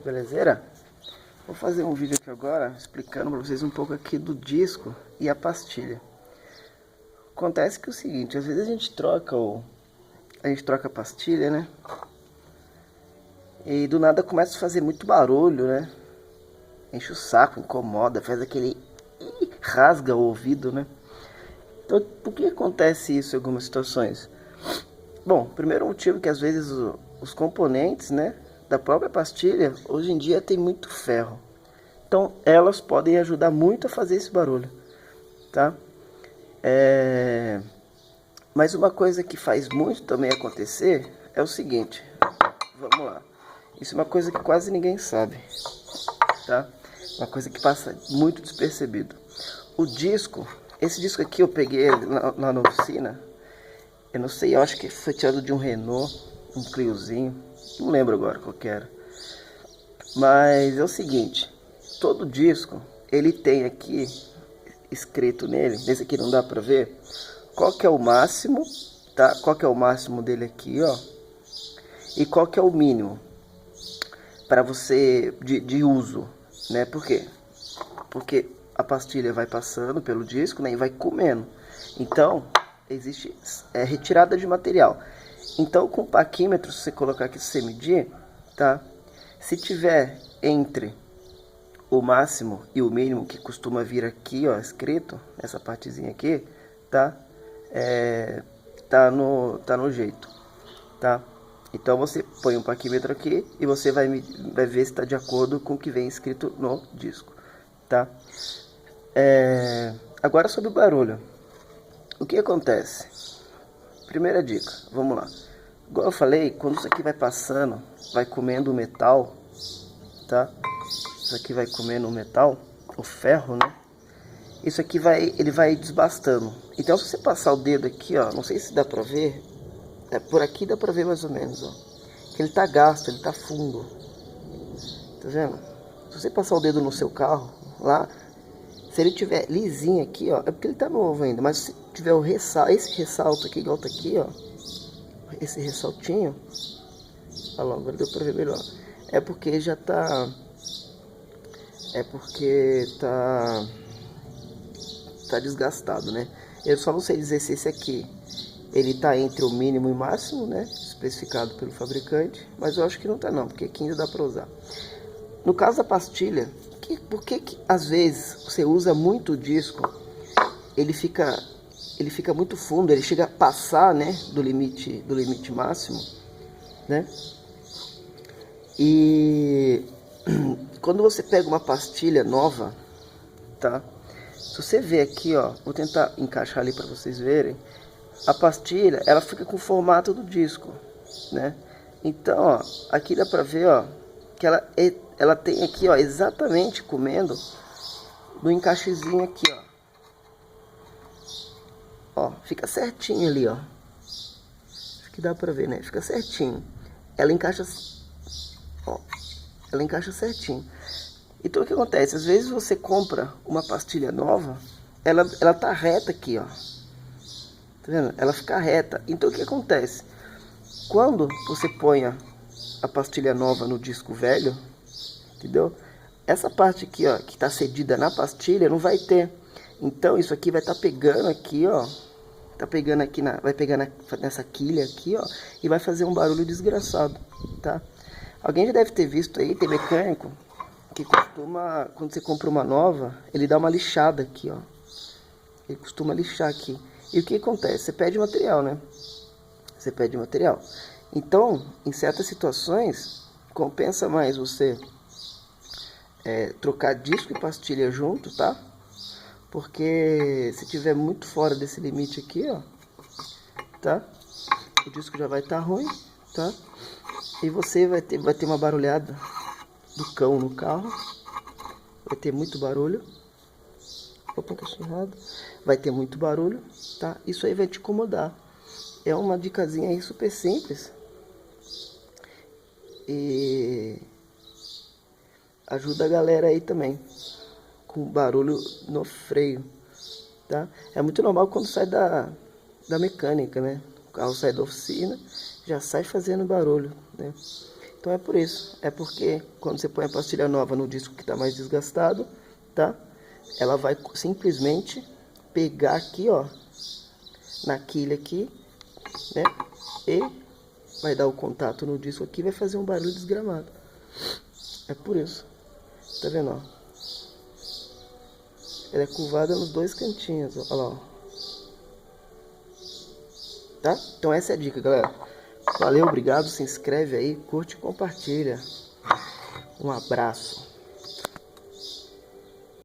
Belezeira? Vou fazer um vídeo aqui agora explicando para vocês um pouco aqui do disco e a pastilha. Acontece que é o seguinte, às vezes a gente troca a pastilha, né? E do nada começa a fazer muito barulho, né? Enche o saco, incomoda, faz aquele rasga o ouvido, né? Então, por que acontece isso em algumas situações? Bom, primeiro motivo é que às vezes os componentes, né, da própria pastilha, hoje em dia tem muito ferro. Então, elas podem ajudar muito a fazer esse barulho, tá? Mas uma coisa que faz muito também acontecer é o seguinte, vamos lá. Isso é uma coisa que quase ninguém sabe, tá? Uma coisa que passa muito despercebido. O disco, esse disco aqui eu peguei ele lá na oficina. Eu não sei, eu acho que foi tirado de um Renault, um Cliozinho, não lembro agora qual que era. Mas é o seguinte, todo disco, ele tem aqui, escrito nele, nesse aqui não dá pra ver, qual que é o máximo, tá? Qual que é o máximo dele aqui, ó, e qual que é o mínimo, para você, de uso, né? Por quê? Porque a pastilha vai passando pelo disco, né, e vai comendo. Então, existe retirada de material. Então, com o paquímetro, se você colocar aqui, se você medir, tá? Se tiver entre o máximo e o mínimo, que costuma vir aqui, ó, escrito, essa partezinha aqui, tá? Tá no jeito, tá? Então, você põe um paquímetro aqui e você vai ver se está de acordo com o que vem escrito no disco, tá? Agora sobre o barulho. O que acontece? Primeira dica, vamos lá. Igual eu falei, quando isso aqui vai passando, vai comendo o metal, tá? Isso aqui vai comendo o metal, o ferro, né? Isso aqui ele vai desbastando. Então se você passar o dedo aqui, ó, não sei se dá pra ver, por aqui dá pra ver mais ou menos, ó. Que ele tá gasto, ele tá fundo. Tá vendo? Se você passar o dedo no seu carro, lá, se ele tiver lisinho aqui, ó, é porque ele tá novo ainda, mas se tiver esse ressalto aqui, igual tá aqui, ó, esse ressaltinho, olha lá, agora deu pra ver melhor, é porque já tá, tá desgastado, né? Eu só não sei dizer se esse aqui, ele tá entre o mínimo e o máximo, né, especificado pelo fabricante, mas eu acho que não tá não, porque aqui ainda dá pra usar. No caso da pastilha, por que às vezes você usa muito o disco, ele fica muito fundo, ele chega a passar, né, do limite máximo, né? E quando você pega uma pastilha nova, tá? Se você ver aqui, ó, vou tentar encaixar ali para vocês verem, a pastilha, ela fica com o formato do disco, né? Então, ó, aqui dá pra ver, ó, que ela tem aqui, ó, exatamente comendo no encaixezinho aqui, ó. Ó, fica certinho ali, ó. Acho que dá pra ver, né? Fica certinho. Ela encaixa, ó, ela encaixa certinho. Então o que acontece? Às vezes você compra uma pastilha nova, ela tá reta aqui, ó. Tá vendo? Ela fica reta. Então o que acontece? Quando você põe a pastilha nova no disco velho, entendeu? Essa parte aqui, ó, que tá cedida na pastilha, não vai ter. Então isso aqui vai estar pegando aqui, ó. Tá pegando aqui, vai pegar nessa quilha aqui, ó. E vai fazer um barulho desgraçado, tá? Alguém já deve ter visto aí, tem mecânico que costuma, quando você compra uma nova, ele dá uma lixada aqui, ó. Ele costuma lixar aqui. E o que acontece? Você pede material, né? Você pede material. Então, em certas situações, compensa mais você trocar disco e pastilha junto, tá? Porque se tiver muito fora desse limite aqui, ó, tá? O disco já vai estar ruim, tá? E você vai ter uma barulhada do cão no carro. Vai ter muito barulho. Opa, cachorrada. Vai ter muito barulho, tá? Isso aí vai te incomodar. É uma dicasinha aí super simples. E ajuda a galera aí também com barulho no freio, tá? É muito normal quando sai da mecânica, né? O carro sai da oficina, já sai fazendo barulho, né? Então é por isso. É porque quando você põe a pastilha nova no disco que está mais desgastado, tá? Ela vai simplesmente pegar aqui, ó, na quilha aqui, né? E vai dar o contato no disco aqui, vai fazer um barulho desgramado. É por isso. Tá vendo, ó? Ela é curvada nos dois cantinhos, ó. Olha lá, ó. Tá? Então essa é a dica, galera. Valeu, obrigado, se inscreve aí, curte e compartilha. Um abraço.